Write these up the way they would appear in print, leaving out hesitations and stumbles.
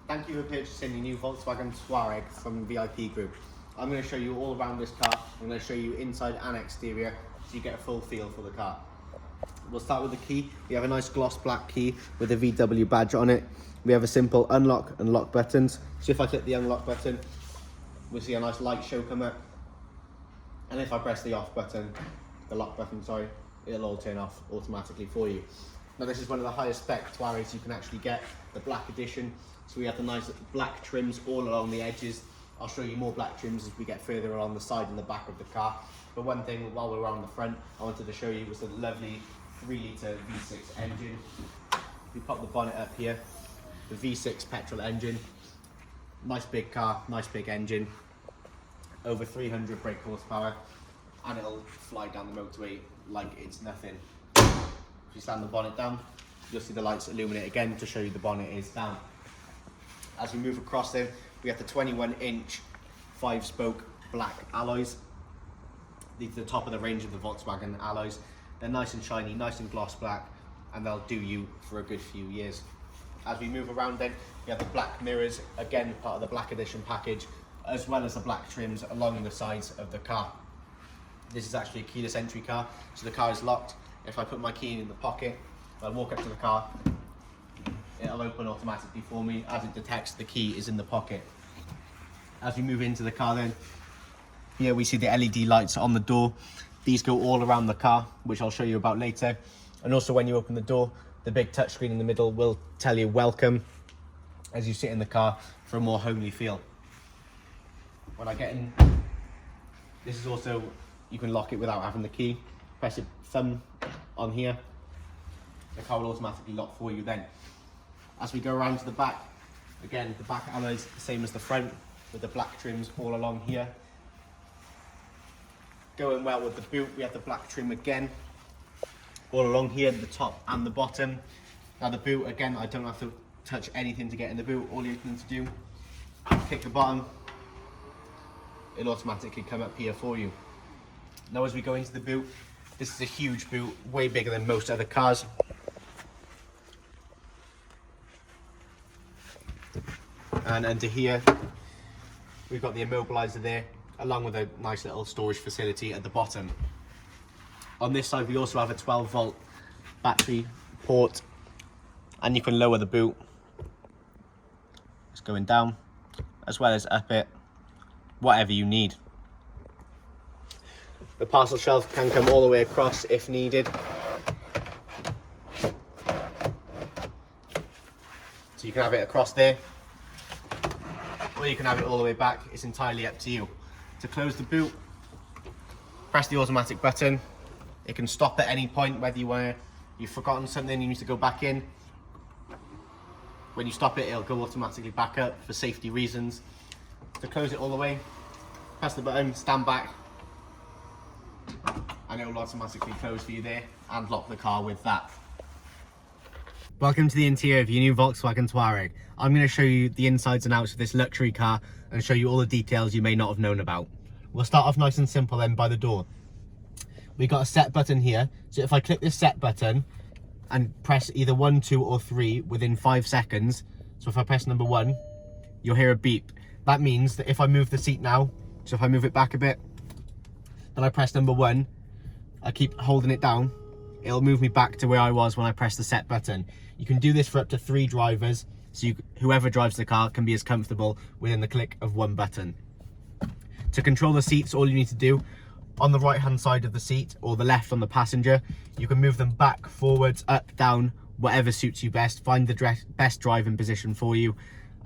Thank you for purchasing the new Volkswagen Touareg from VIP Group. I'm going to show you all around this car. I'm going to show you inside and exterior so you get a full feel for the car. We'll start with the key. We have a nice gloss black key with a VW badge on it. We have a simple unlock and lock buttons. So if I click the unlock button, we'll see a nice light show come up. And if I press the off button, the lock button, sorry, it'll all turn off automatically for you. Now this is one of the highest spec Touaregs you can actually get, the black edition. So we have the nice black trims all along the edges. I'll show you more black trims as we get further along the side and the back of the car. But one thing while we're on the front, I wanted to show you was the lovely 3-litre V6 engine. If you pop the bonnet up here, the V6 petrol engine. Nice big car, nice big engine. Over 300 brake horsepower, and it'll fly down the motorway like it's nothing. If you slam the bonnet down, you'll see the lights illuminate again to show you the bonnet is down. As we move across then, we have the 21-inch 5-spoke black alloys. These are the top of the range of the Volkswagen alloys. They're nice and shiny, nice and gloss black, and they'll do you for a good few years. As we move around then, we have the black mirrors, again part of the black edition package, as well as the black trims along the sides of the car. This is actually a keyless entry car, so the car is locked. If I put my key in the pocket, I'll walk up to the car, it'll open automatically for me as it detects the key is in the pocket. As we move into the car then, here we see the LED lights on the door. These go all around the car, which I'll show you about later. And also when you open the door, the big touchscreen in the middle will tell you welcome as you sit in the car for a more homely feel. When I get in, this is also, you can lock it without having the key. Press your thumb on here, the car will automatically lock for you then. As we go around to the back, again, the back alloys the same as the front, with the black trims all along here. Going well with the boot, we have the black trim again, all along here, the top and the bottom. Now the boot, again, I don't have to touch anything to get in the boot. All you need to do, kick the bottom, it'll automatically come up here for you. Now as we go into the boot, this is a huge boot, way bigger than most other cars. And under here, we've got the immobiliser there, along with a nice little storage facility at the bottom. On this side, we also have a 12-volt battery port, and you can lower the boot. It's going down, as well as up it, whatever you need. The parcel shelf can come all the way across if needed. So you can have it across there, or you can have it all the way back. It's entirely up to you. To close the boot, press the automatic button. It can stop at any point, whether you've forgotten something, you need to go back in. When you stop it, it'll go automatically back up for safety reasons. To close it all the way, press the button, stand back, and it will automatically close for you there and lock the car with that. Welcome to the interior of your new Volkswagen Touareg. I'm going to show you the insides and outs of this luxury car and show you all the details you may not have known about. We'll start off nice and simple then by the door. We've got a set button here, so if I click this set button and press either 1, 2 or 3 within 5 seconds, so if I press number 1, you'll hear a beep. That means that if I move the seat now, so if I move it back a bit, then I press number 1, I keep holding it down, it'll move me back to where I was when I pressed the set button. You can do this for up to 3 drivers, so whoever drives the car can be as comfortable within the click of 1 button. To control the seats, all you need to do, on the right hand side of the seat or the left on the passenger, you can move them back, forwards, up, down, whatever suits you best. Find the best driving position for you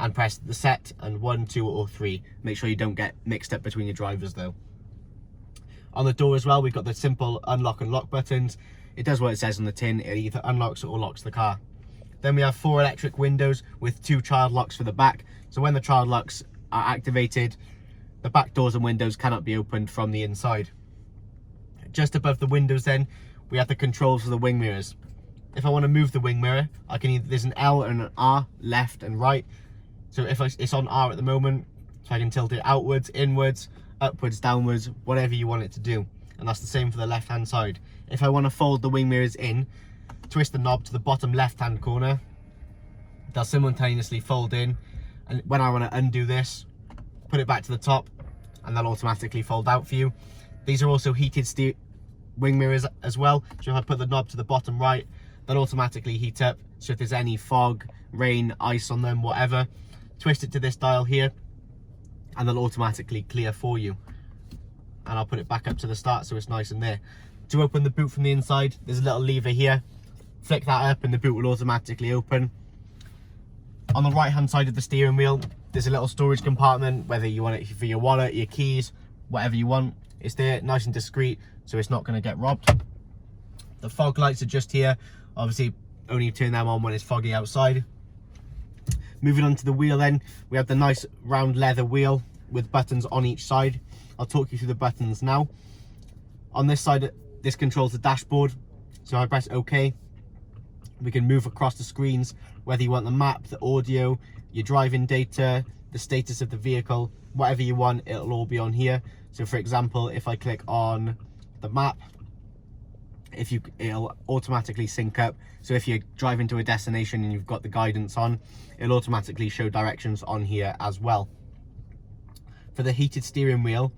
and press the set and 1, 2 or 3. Make sure you don't get mixed up between your drivers though. On the door as well, we've got the simple unlock and lock buttons. It does what it says on the tin, it either unlocks or locks the car. Then we have 4 electric windows with 2 child locks for the back. So when the child locks are activated, the back doors and windows cannot be opened from the inside. Just above the windows then, we have the controls for the wing mirrors. If I want to move the wing mirror, I can there's an L and an R, left and right. So if it's on R at the moment, so I can tilt it outwards, inwards, upwards, downwards, whatever you want it to do. And that's the same for the left hand side. If I want to fold the wing mirrors in, twist the knob to the bottom left hand corner, they'll simultaneously fold in, And when I want to undo this, put it back to the top, and they'll automatically fold out for you. These are also heated wing mirrors as well. So if I put the knob to the bottom right, they'll automatically heat up. So if there's any fog, rain, ice on them, whatever, twist it to this dial here, and they'll automatically clear for you. And I'll put it back up to the start so it's nice and there. To open the boot from the inside, there's a little lever here. Flick that up and the boot will automatically open. On the right hand side of the steering wheel, there's a little storage compartment, whether you want it for your wallet, your keys, whatever you want. It's there, nice and discreet, so it's not going to get robbed. The fog lights are just here. Obviously, only turn them on when it's foggy outside. Moving on to the wheel then, we have the nice round leather wheel with buttons on each side. I'll talk you through the buttons now. On this side, this controls the dashboard. So I press OK. We can move across the screens, whether you want the map, the audio, your driving data, the status of the vehicle, whatever you want, it'll all be on here. So for example, if I click on the map, it'll automatically sync up. So if you're driving to a destination and you've got the guidance on, it'll automatically show directions on here as well. For the heated steering wheel,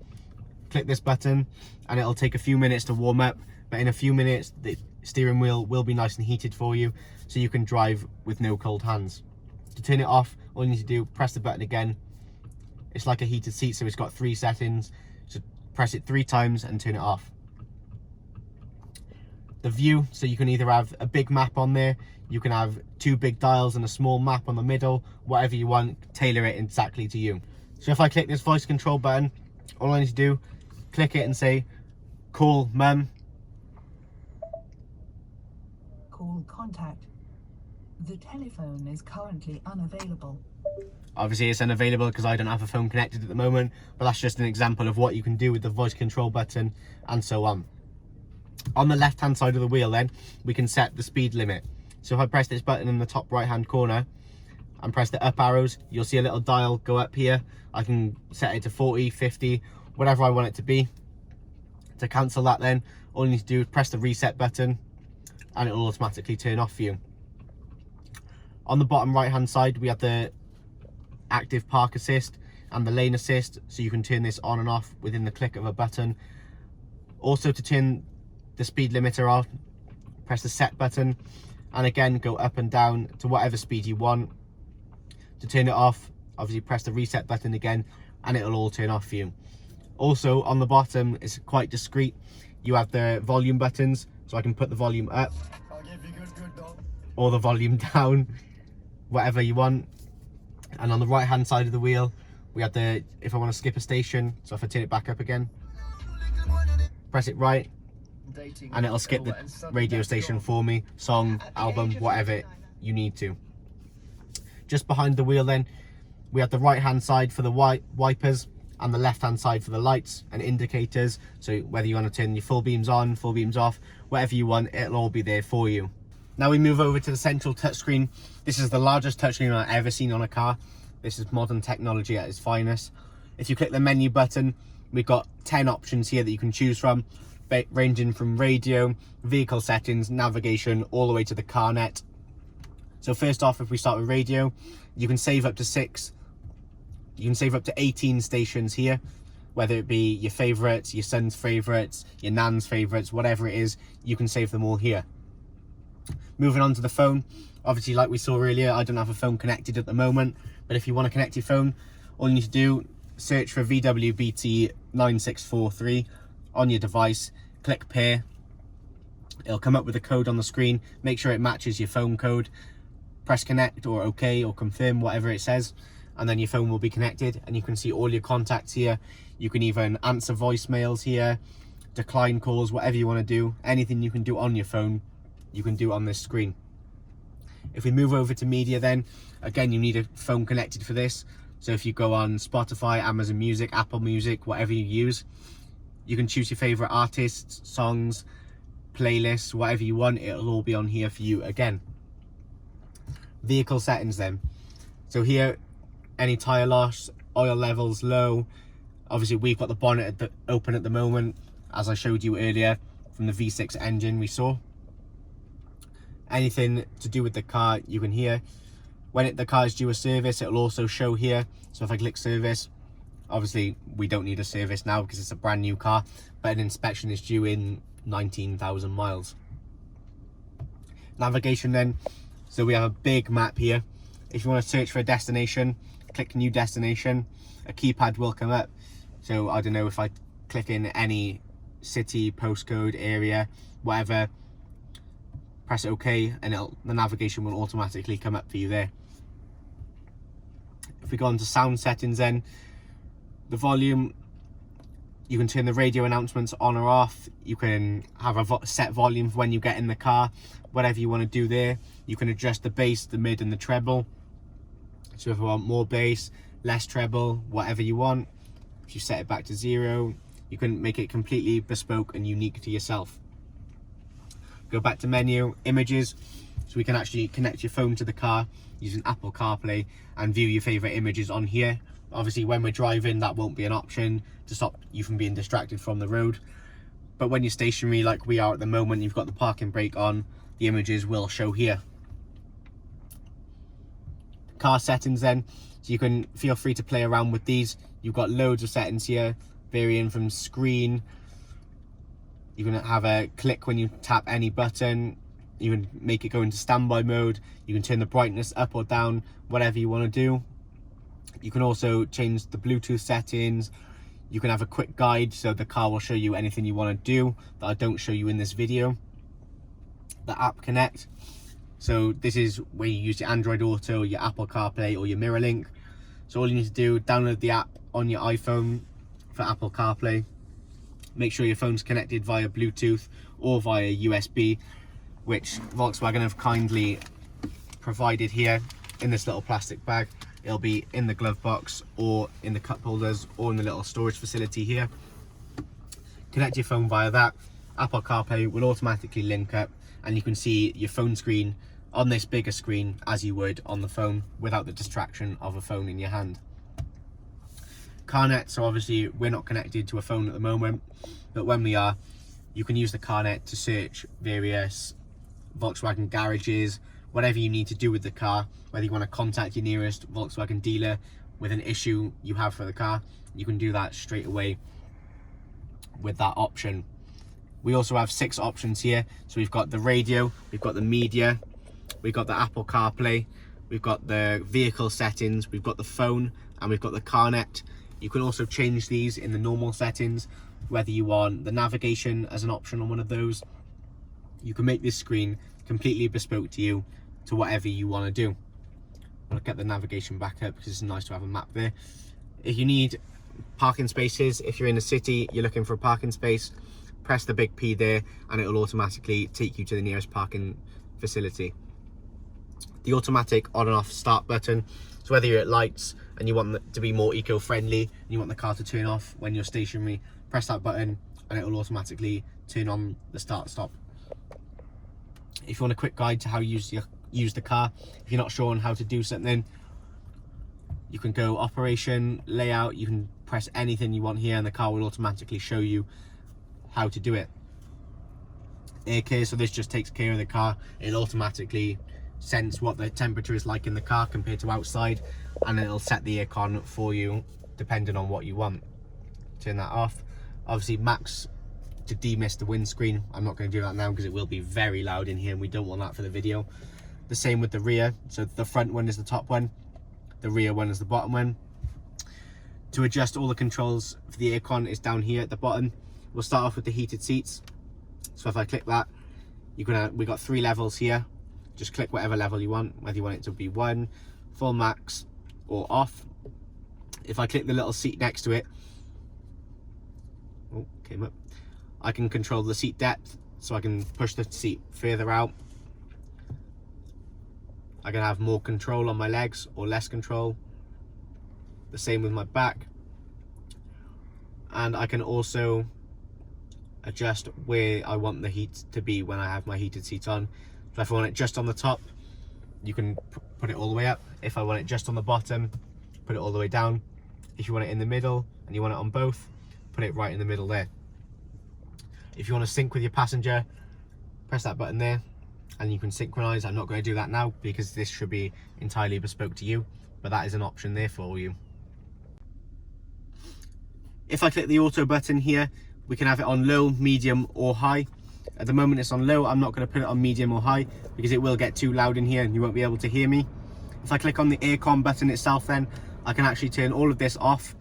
click this button and it'll take a few minutes to warm up, but in a few minutes the steering wheel will be nice and heated for you, so you can drive with no cold hands. To turn it off, all you need to do, press the button again. It's like a heated seat, so it's got 3 settings. So press it 3 times and turn it off. The view, so you can either have a big map on there, you can have 2 big dials and a small map on the middle, whatever you want, tailor it exactly to you. So if I click this voice control button, all I need to do, click it and say, call mum. Call contact. The telephone is currently unavailable. Obviously it's unavailable because I don't have a phone connected at the moment, but that's just an example of what you can do with the voice control button and so on. On the left hand side of the wheel then, we can set the speed limit. So if I press this button in the top right hand corner and press the up arrows, you'll see a little dial go up here. I can set it to 40, 50, whatever I want it to be. To cancel that then, all you need to do is press the reset button and it will automatically turn off for you. On the bottom right hand side, we have the active park assist and the lane assist, so you can turn this on and off within the click of a button. Also, to turn the speed limiter off, press the set button and again go up and down to whatever speed you want. To turn it off, obviously press the reset button again and it'll all turn off for you. Also on the bottom, it's quite discreet, you have the volume buttons, so I can put the volume up or the volume down, whatever you want. And on the right hand side of the wheel, we have the, if I want to skip a station, so if I turn it back up again, press it right and it'll skip the radio station for me, song, album, whatever you need to. Just behind the wheel then, we have the right hand side for the wipers and the left hand side for the lights and indicators. So whether you want to turn your full beams on, full beams off, whatever you want, it'll all be there for you. Now we move over to the central touchscreen. This is the largest touchscreen I've ever seen on a car. This is modern technology at its finest. If you click the menu button, we've got 10 options here that you can choose from, ranging from radio, vehicle settings, navigation, all the way to the car net. So first off, if we start with radio, you can save up to 6. You can save up to 18 stations here, whether it be your favourites, your son's favourites, your nan's favourites, whatever it is, you can save them all here. Moving on to the phone, obviously like we saw earlier, I don't have a phone connected at the moment, but if you want to connect your phone, all you need to do, search for VWBT9643 on your device, click pair, it'll come up with a code on the screen, make sure it matches your phone code, press connect or OK or confirm, whatever it says, and then your phone will be connected and you can see all your contacts here. You can even answer voicemails here, decline calls, whatever you want to do, anything you can do on your phone, you can do on this screen. If we move over to media then, again you need a phone connected for this. So if you go on Spotify, Amazon Music, Apple Music, whatever you use, you can choose your favourite artists, songs, playlists, whatever you want, it'll all be on here for you again. Vehicle settings then. So here, any tyre loss, oil levels low. Obviously we've got the bonnet open at the moment, as I showed you earlier from the V6 engine we saw. Anything to do with the car you can hear. When the car is due a service, it will also show here. So if I click service, obviously we don't need a service now because it's a brand new car, but an inspection is due in 19,000 miles. Navigation then, so we have a big map here. If you want to search for a destination, click new destination, a keypad will come up. So I don't know, if I click in any city, postcode, area, whatever, press OK, and the navigation will automatically come up for you there. If we go into sound settings then, the volume, you can turn the radio announcements on or off. You can have a set volume for when you get in the car, whatever you want to do there. You can adjust the bass, the mid and the treble. So if you want more bass, less treble, whatever you want. If you set it back to 0, you can make it completely bespoke and unique to yourself. Go back to menu, images, so we can actually connect your phone to the car using Apple Carplay and view your favorite images on here. Obviously when we're driving, that won't be an option to stop you from being distracted from the road, but when you're stationary like we are at the moment, you've got the parking brake on, the images will show here. Car settings then, so you can feel free to play around with these. You've got loads of settings here, varying from screen. You can have a click when you tap any button. You can make it go into standby mode. You can turn the brightness up or down, whatever you want to do. You can also change the Bluetooth settings. You can have a quick guide, so the car will show you anything you want to do that I don't show you in this video. The app connect, so this is where you use your Android Auto, your Apple CarPlay or your MirrorLink. So all you need to do, download the app on your iPhone for Apple CarPlay. Make sure your phone's connected via Bluetooth or via USB, which Volkswagen have kindly provided here in this little plastic bag. It'll be in the glove box or in the cup holders or in the little storage facility here. Connect your phone via that. Apple CarPlay will automatically link up and you can see your phone screen on this bigger screen as you would on the phone without the distraction of a phone in your hand. CarNet, so obviously we're not connected to a phone at the moment, but when we are, you can use the CarNet to search various Volkswagen garages, whatever you need to do with the car, whether you want to contact your nearest Volkswagen dealer with an issue you have for the car, you can do that straight away with that option. We also have 6 options here. So we've got the radio, we've got the media, we've got the Apple CarPlay, we've got the vehicle settings, we've got the phone, and we've got the CarNet. You can also change these in the normal settings, whether you want the navigation as an option on one of those. You can make this screen completely bespoke to you, to whatever you want to do. I'll get the navigation back up because it's nice to have a map there. If you need parking spaces, if you're in a city, you're looking for a parking space, press the big P there and it will automatically take you to the nearest parking facility. The automatic on and off start button, so whether you're at lights and you want it to be more eco-friendly and you want the car to turn off when you're stationary, press that button and it will automatically turn on the start stop. If you want a quick guide to how you use the car, if you're not sure on how to do something, you can go operation, layout, you can press anything you want here and the car will automatically show you how to do it. Air care, so this just takes care of the car. It'll automatically sense what the temperature is like in the car compared to outside, and it'll set the aircon for you depending on what you want. Turn that off. Obviously max to demist the windscreen. I'm not going to do that now because it will be very loud in here and we don't want that for the video. The same with the rear, so the front one is the top one, the rear one is the bottom one. To adjust all the controls for the aircon is down here at the bottom. We'll start off with the heated seats. So if I click that, we got 3 levels here. Just click whatever level you want, whether you want it to be 1, full max or off. If I click the little seat next to it, oh, came up, I can control the seat depth, so I can push the seat further out. I can have more control on my legs or less control. The same with my back. And I can also adjust where I want the heat to be when I have my heated seats on. So if I want it just on the top, you can put it all the way up. If I want it just on the bottom, put it all the way down. If you want it in the middle and you want it on both, put it right in the middle there. If you want to sync with your passenger, press that button there and you can synchronize. I'm not going to do that now because this should be entirely bespoke to you, but that is an option there for you. If I click the auto button here, we can have it on low, medium or high. At the moment it's on low. I'm not going to put it on medium or high because it will get too loud in here and you won't be able to hear me. If I click on the Aircon button itself, then I can actually turn all of this off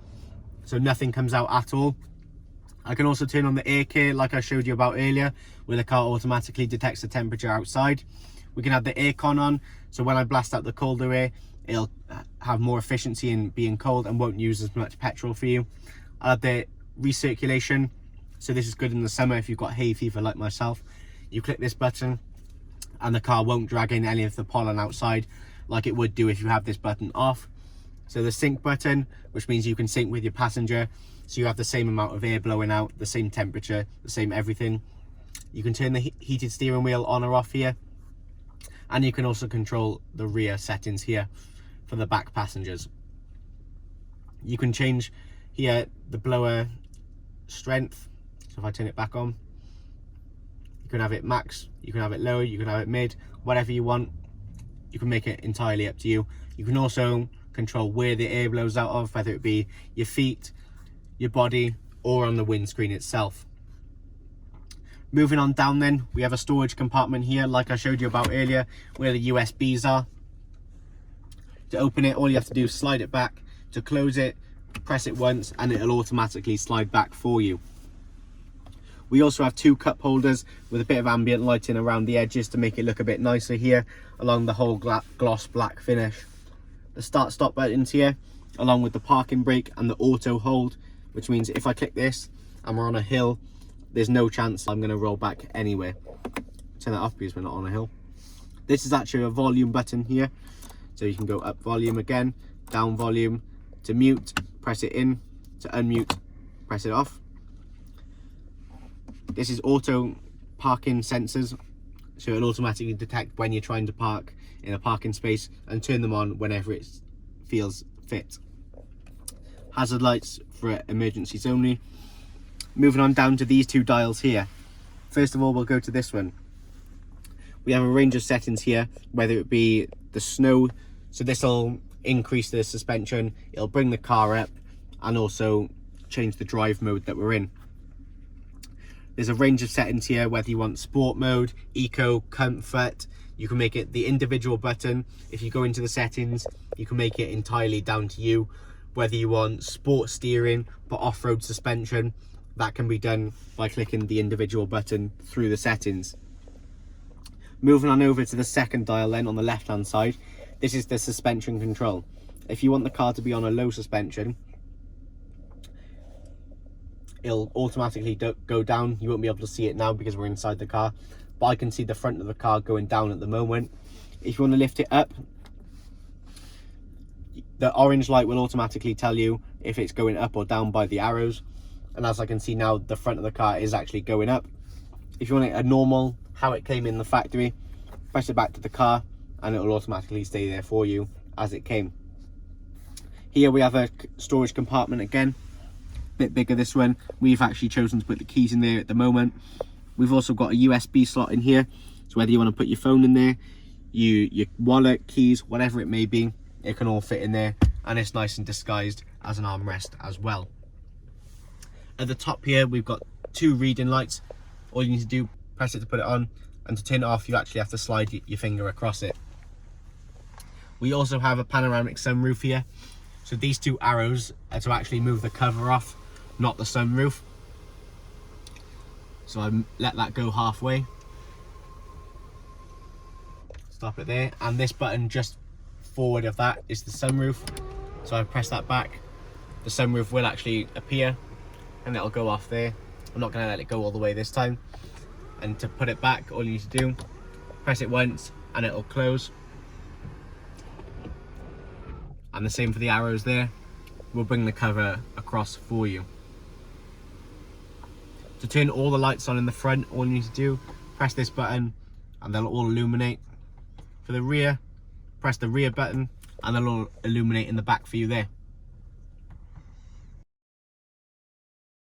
so nothing comes out at all. I can also turn on the air care like I showed you about earlier, where the car automatically detects the temperature outside. We can have the aircon on, so when I blast out the colder air, it'll have more efficiency in being cold and won't use as much petrol for you. I'll have the recirculation, so this is good in the summer if you've got hay fever like myself. You click this button and the car won't drag in any of the pollen outside like it would do if you have this button off. So the sync button, which means you can sync with your passenger, so you have the same amount of air blowing out, the same temperature, the same everything. You can turn the heated steering wheel on or off here, and you can also control the rear settings here for the back passengers. You can change here the blower strength, so if I turn it back on, you can have it max, you can have it low, you can have it mid, whatever you want. You can make it entirely up to you. You can also control where the air blows out of, whether it be your feet, your body, or on the windscreen itself. Moving on down then, we have a storage compartment here like I showed you about earlier, where the USBs are. To open it, all you have to do is slide it back. To close it, press it once and it'll automatically slide back for you. We also have two cup holders with a bit of ambient lighting around the edges to make it look a bit nicer here along the whole gloss black finish. The start stop buttons here, along with the parking brake and the auto hold, which means if I click this and we're on a hill, there's no chance I'm going to roll back anywhere. Turn that off because we're not on a hill. This is actually a volume button here, so you can go up volume again, down volume. To mute, press it in. To unmute, press it off. This is auto parking sensors, so it'll automatically detect when you're trying to park in a parking space and turn them on whenever it feels fit. Hazard lights for emergencies only. Moving on down to these two dials here. First of all, we'll go to this one. We have a range of settings here, whether it be the snow, so this will increase the suspension, it'll bring the car up, and also change the drive mode that we're in. There's a range of settings here, whether you want sport mode, eco, comfort. You can make it the individual button. If you go into the settings, you can make it entirely down to you. Whether you want sport steering but off-road suspension, that can be done by clicking the individual button through the settings. Moving on over to the second dial then on the left hand side, this is the suspension control. If you want the car to be on a low suspension, it'll automatically go down. You won't be able to see it now because we're inside the car, but I can see the front of the car going down at the moment. If you want to lift it up, the orange light will automatically tell you if it's going up or down by the arrows, and as I can see now, the front of the car is actually going up. If you want it a normal, how it came in the factory, press it back to the car and it will automatically stay there for you as it came. Here we have a storage compartment again, bit bigger this one. We've actually chosen to put the keys in there at the moment. We've also got a USB slot in here, so whether you want to put your phone in there, your wallet, keys, whatever it may be, it can all fit in there, and it's nice and disguised as an armrest as well. At the top here we've got two reading lights. All you need to do, press it to put it on, and to turn it off you actually have to slide your finger across it. We also have a panoramic sunroof here, so these two arrows are to actually move the cover off, not the sunroof. So I let that go halfway, stop it there, and this button just forward of that is the sunroof, so I press that back, the sunroof will actually appear and it'll go off there. I'm not going to let it go all the way this time, and to put it back all you need to do, press it once and it'll close, and the same for the arrows there. We'll bring the cover across for you. To turn all the lights on in the front, all you need to do, press this button and they'll all illuminate. For the rear, press the rear button and they'll all illuminate in the back for you there.